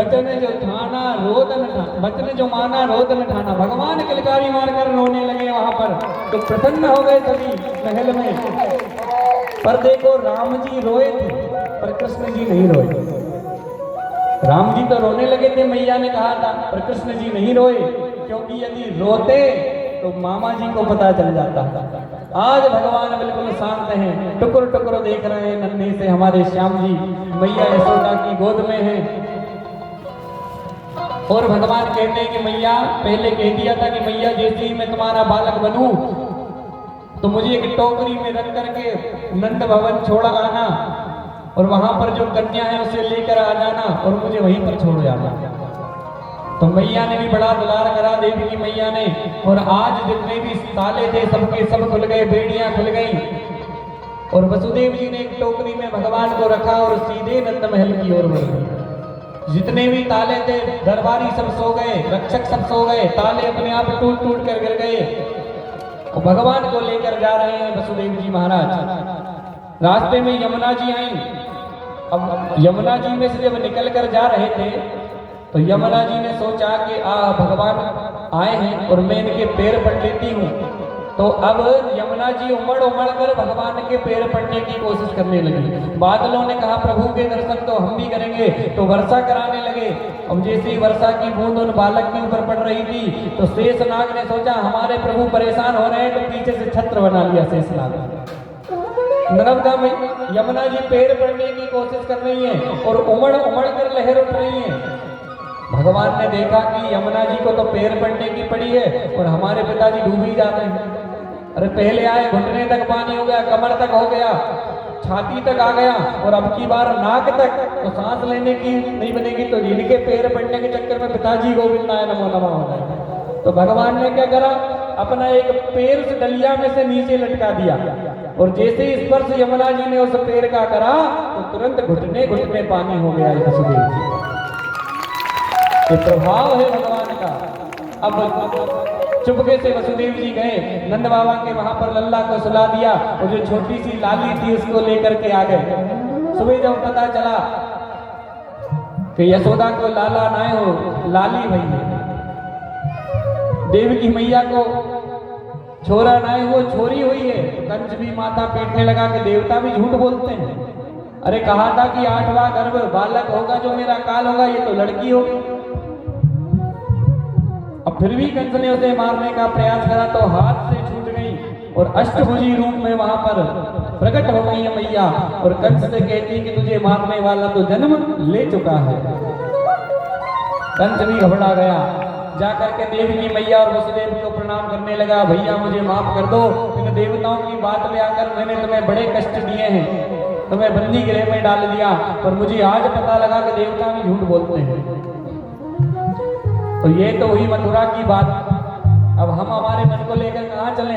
बचन जो ठाना रोदन ठाना, बचन जो माना रोदन ठाना। भगवान किलकारी मारकर रोने लगे वहां पर, तो प्रसन्न हो गए सभी महल में। पर देखो राम जी रोए थे पर कृष्ण जी नहीं रोए। राम जी तो रोने लगे थे, मैया ने कहा था, पर कृष्ण जी नहीं रोए, क्योंकि यदि रोते तो मामा जी को पता चल जाता। आज भगवान बिल्कुल शांत हैं, टुकुर टुकुर देख रहे हैं नन्हे से हमारे श्याम जी, मैया यशोदा की गोद में है। और भगवान कहते हैं कि मैया, पहले कह दिया था कि मैया जैसे ही मैं तुम्हारा बालक बनूं तो मुझे एक टोकरी में रख करके नंद भवन छोड़ आना, और वहां पर जो कन्या है उसे लेकर आ जाना और मुझे वहीं पर छोड़ जाना। तो मैया ने भी बड़ा दुलार करा, देवी की मैया ने। और आज जितने भी ताले थे सबके सब खुल गए, बेड़ियां खुल गई, और वसुदेव जी ने एक टोकरी में भगवान को रखा और सीधे नंद महल की ओर बढ़ गए। जितने भी ताले थे दरबारी सब सो गए, रक्षक सब सो गए, ताले अपने आप टूट टूट कर गिर गए। और भगवान को लेकर जा रहे हैं वसुदेव जी महाराज। रास्ते में यमुना जी आई। अब यमुना जी में से जब निकल कर जा रहे थे तो यमुना जी ने सोचा कि भगवान आए हैं और मैं इनके पैर पड़ लेती हूँ। तो अब यमुना जी उमड़ उमड़ कर भगवान के पैर पड़ने की कोशिश करने लगी। बादलों ने कहा प्रभु के दर्शन तो हम भी करेंगे, तो वर्षा कराने लगे। अब जैसे ही वर्षा की बूंद उन बालक के ऊपर पड़ रही थी तो शेषनाग ने सोचा हमारे प्रभु परेशान हो रहे हैं, तो पीछे से छत्र बना लिया शेषनाग। नर्मदा में यमुना जी पैर पड़ने की कोशिश कर रही हैं और उमड़ उमड़ कर लहर उठ रही हैं। भगवान ने देखा कि यमुना जी को तो पैर पड़ने की पड़ी है और हमारे पिताजी डूब ही जाते हैं। अरे पहले आए घुटने तक पानी हो गया, कमर तक हो गया, छाती तक आ गया, और अब की बार नाक तक, तो सांस लेने की नहीं बनेगी। तो इनके पैर पड़ने के चक्कर में पिताजी गोविंदाय नमो नमः हो जाए। तो भगवान ने क्या करा, अपना एक पैर उस डलिया में से नीचे लटका दिया, और जैसे ही स्पर्श यमुना जी ने उस पैर का करा तो तुरंत घुटने घुटने पानी हो गया वसुदेव जी। ये प्रभाव है भगवान का। अब चुपके से वसुदेव जी गए, नंद बाबा के वहां पर लल्ला को सुला दिया, और जो छोटी सी लाली थी उसको लेकर के आ गए। सुबह जब पता चला कि यशोदा को लाला ना हो, लाली भई, देवी की मैया को छोरा ना हो, छोरी हुई है। कंस भी माथा पीटने लगा कि देवता भी झूठ बोलते हैं। अरे कहा था कि 8वां गर्भ बालक होगा जो मेरा काल होगा, ये तो लड़की होगी। अब फिर भी कंस ने उसे मारने का प्रयास करा तो हाथ से छूट गई और अष्टभुजी रूप में वहां पर प्रकट हो गई है मैया, और कंस से कहती कि तुझे मारने वाला तो जन्म ले चुका है। कंस भी घबरा गया, जाकर के देवी की मैया और वसुदेव को प्रणाम करने लगा, भैया मुझे माफ कर दो, इन देवताओं की बात ले आकर मैंने तुम्हें बड़े कष्ट दिए हैं, तुम्हें बंदी गृह में डाल दिया, पर मुझे आज पता लगा कि देवता भी झूठ बोलते हैं। तो ये तो हुई मथुरा की बात। अब हम हमारे मन को लेकर कहाँ चले?